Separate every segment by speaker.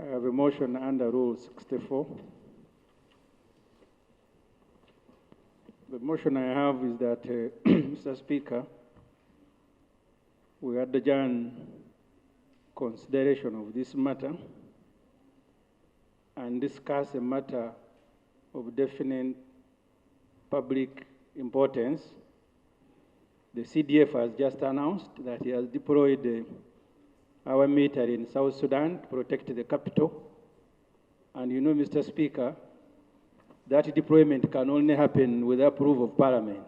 Speaker 1: I have a motion under Rule 64. The motion I have is that, Mr. Speaker, we adjourn consideration of this matter and discuss a matter of definite public importance. The CDF has just announced that he has deployed our military in South Sudan to protect the capital. And you know, Mr. Speaker, that deployment can only happen with approval of Parliament.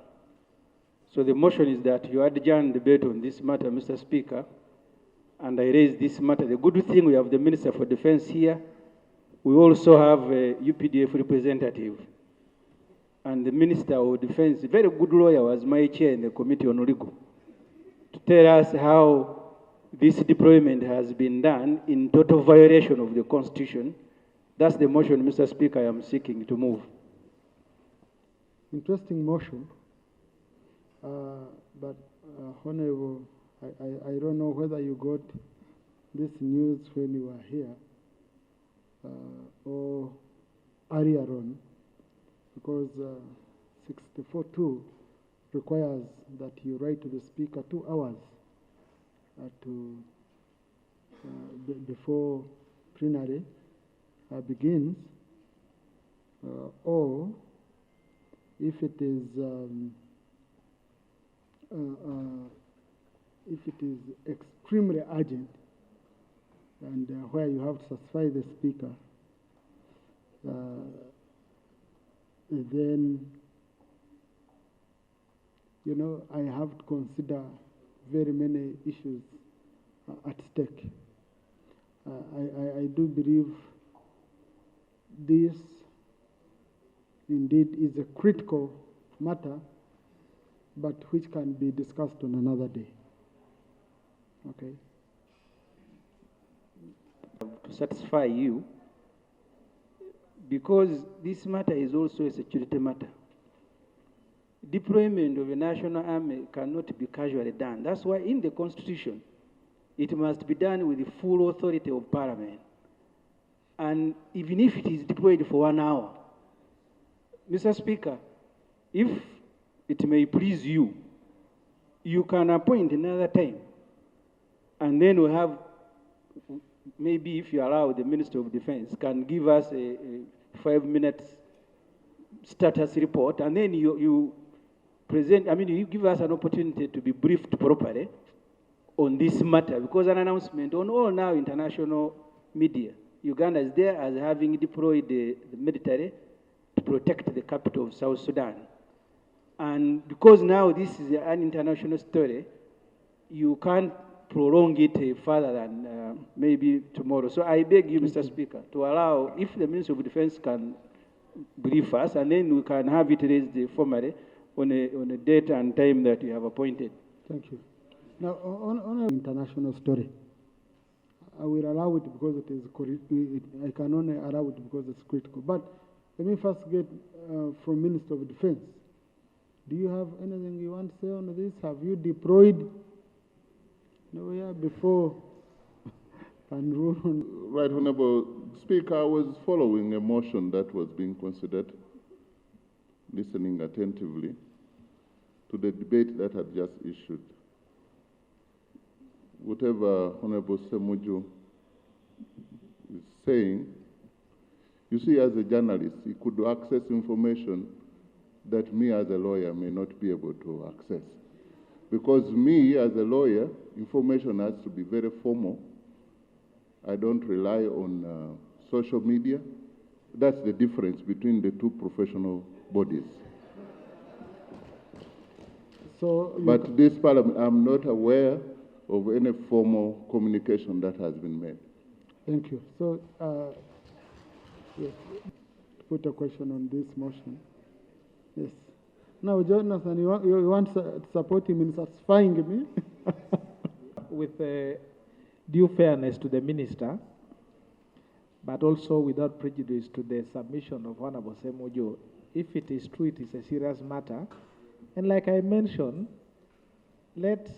Speaker 1: So the motion is that you adjourn debate on this matter, Mr. Speaker, and I raise this matter. The good thing, we have the Minister for Defense here. We also have a UPDF representative. And the Minister of Defense, a very good lawyer, was my chair in the Committee on Legal, to tell us how this deployment has been done in total violation of the Constitution. That's the motion, Mr. Speaker, I am seeking to move.
Speaker 2: Interesting motion. But Honorable, I don't know whether you got this news when you were here or earlier on, because 64.2 requires that you write to the Speaker 2 hours before plenary begins, or if it is extremely urgent and where you have to satisfy the Speaker, then, you know, I have to consider very many issues at stake. I do believe this indeed is a critical matter, but which can be discussed on another day. Okay.
Speaker 1: To satisfy you, because this matter is also a security matter. Deployment of a national army cannot be casually done. That's why in the Constitution, it must be done with the full authority of Parliament. And even if it is deployed for 1 hour, Mr. Speaker, if it may please you, you can appoint another time. And then we have, maybe if you allow, the Minister of Defense can give us a 5-minute status report, and then you present, you give us an opportunity to be briefed properly on this matter, because an announcement on all now international media, Uganda is there as having deployed the military to protect the capital of South Sudan. And because now this is an international story, you can't prolong it further than maybe tomorrow. So I beg you, Mr. Speaker, to allow, if the Minister of Defense can brief us, and then we can have it raised formally on a date and time that you have appointed.
Speaker 2: Thank you. Now, on an international story, I will allow it because it is I can only allow it because it's critical. But let me first get from Minister of Defense. Do you have anything you want to say on this? Have you deployed nowhere before?
Speaker 3: Right, Honorable Speaker, I was following a motion that was being considered, listening attentively to the debate that had just issued. Whatever Honorable Semuju is saying, you see, as a journalist, he could access information that me as a lawyer may not be able to access. Because me as a lawyer, information has to be very formal. I don't rely on social media. That's the difference between the two professional bodies. But this Parliament, I'm not aware of any formal communication that has been made.
Speaker 2: Thank you. So, yes, put a question on this motion. Yes. Now, Jonathan, you want to support him in satisfying me?
Speaker 4: With due fairness to the Minister, but also without prejudice to the submission of Honorable Semuju, if it is true, it is a serious matter. And like I mentioned, let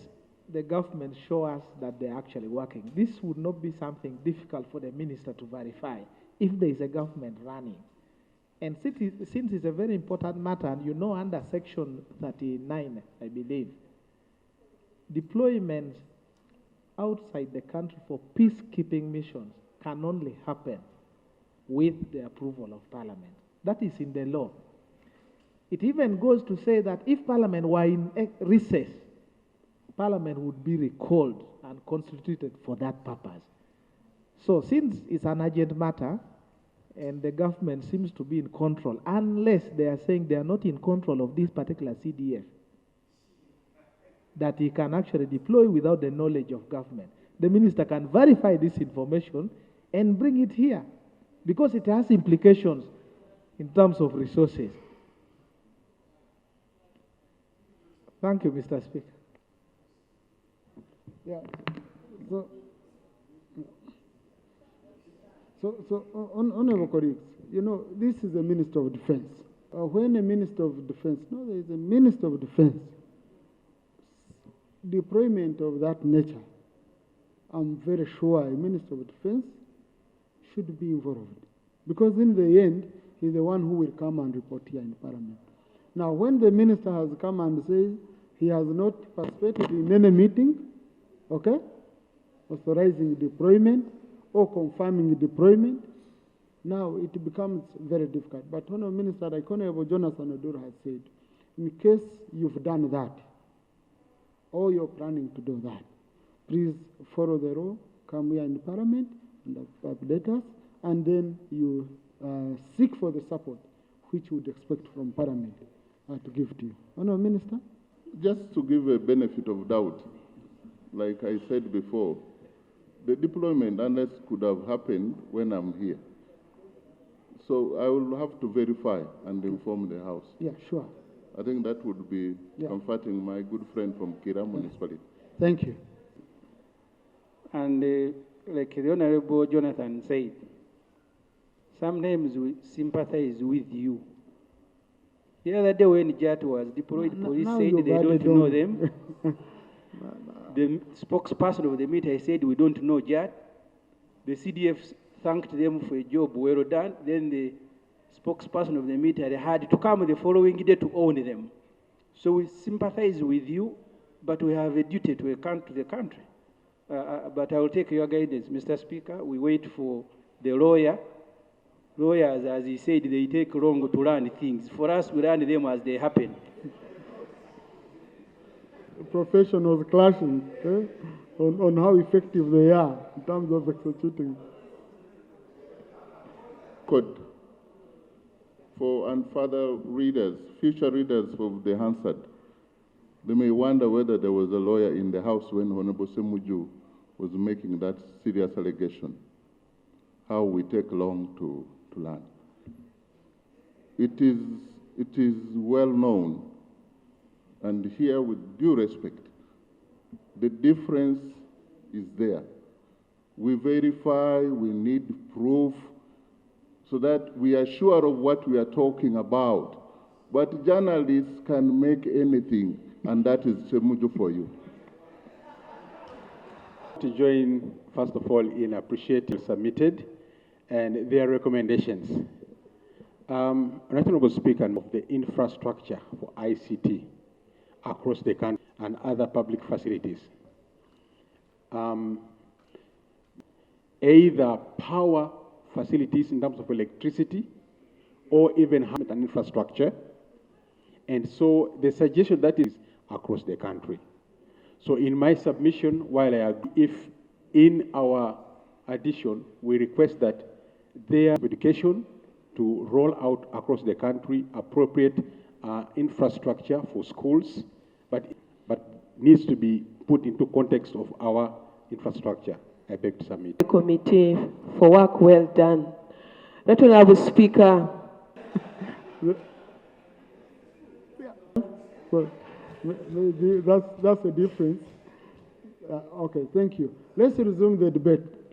Speaker 4: the government show us that they're actually working. This would not be something difficult for the minister to verify if there is a government running. And since it's a very important matter, and you know under Section 39, I believe, deployment outside the country for peacekeeping missions can only happen with the approval of Parliament. That is in the law. It even goes to say that if Parliament were in recess, Parliament would be recalled and constituted for that purpose. So since it's an urgent matter, and the government seems to be in control, unless they are saying they are not in control of this particular CDF, that he can actually deploy without the knowledge of government. The minister can verify this information and bring it here, because it has implications in terms of resources. Thank you, Mr. Speaker.
Speaker 2: Yeah. So, honorable colleagues, you know, this is a Minister of Defense. When a Minister of Defense, no, there is a Minister of Defense, deployment of that nature, I'm very sure a Minister of Defense should be involved. Because in the end, he's the one who will come and report here in Parliament. Now, when the Minister has come and says he has not participated in any meeting, okay, authorizing deployment or confirming deployment, now it becomes very difficult. But Honourable Minister, like Honourable Jonathan Odur has said, in case you've done that, or you're planning to do that, please follow the law, come here in Parliament and update us, and then you seek for the support which you would expect from Parliament to give to you. Honourable Minister?
Speaker 3: Just to give a benefit of doubt, like I said before, the deployment, unless could have happened when I'm here. So I will have to verify and inform the House.
Speaker 2: Yeah, sure.
Speaker 3: I think that would be comforting my good friend from Kira Municipality.
Speaker 2: Thank you.
Speaker 1: And like the Honorable Jonathan said, sometimes we sympathize with you. The other day when Jat was deployed, police said they don't know them. The spokesperson of the media said, we don't know Jat. The CDF thanked them for a job well done. Then the spokesperson of the media, they had to come the following day to own them. So we sympathize with you, but we have a duty to account to the country. But I will take your guidance, Mr. Speaker. We wait for the lawyer. Lawyers, as he said, they take long to learn things. For us, we learn them as they happen.
Speaker 2: Professionals clashing on how effective they are in terms of executing.
Speaker 3: Code for and further readers, future readers of the Hansard, they may wonder whether there was a lawyer in the House when Honorable Semuju was making that serious allegation. How we take long to learn. It is well known, and here with due respect, the difference is there. We verify, we need proof, so that we are sure of what we are talking about. But journalists can make anything, and that is Semuju for you.
Speaker 5: To join, first of all, in appreciating submitted and their recommendations. Honorable Speaker, of the infrastructure for ICT across the country and other public facilities. Either power facilities in terms of electricity or even an infrastructure. And so the suggestion that is across the country. So in my submission, while I agree, if in our addition, we request that their education to roll out across the country appropriate infrastructure for schools, but needs to be put into context of our infrastructure. I beg to submit.
Speaker 6: The committee for work well done. Not Honorable Speaker.
Speaker 2: Well, maybe that's a difference. Okay, thank you. Let's resume the debate.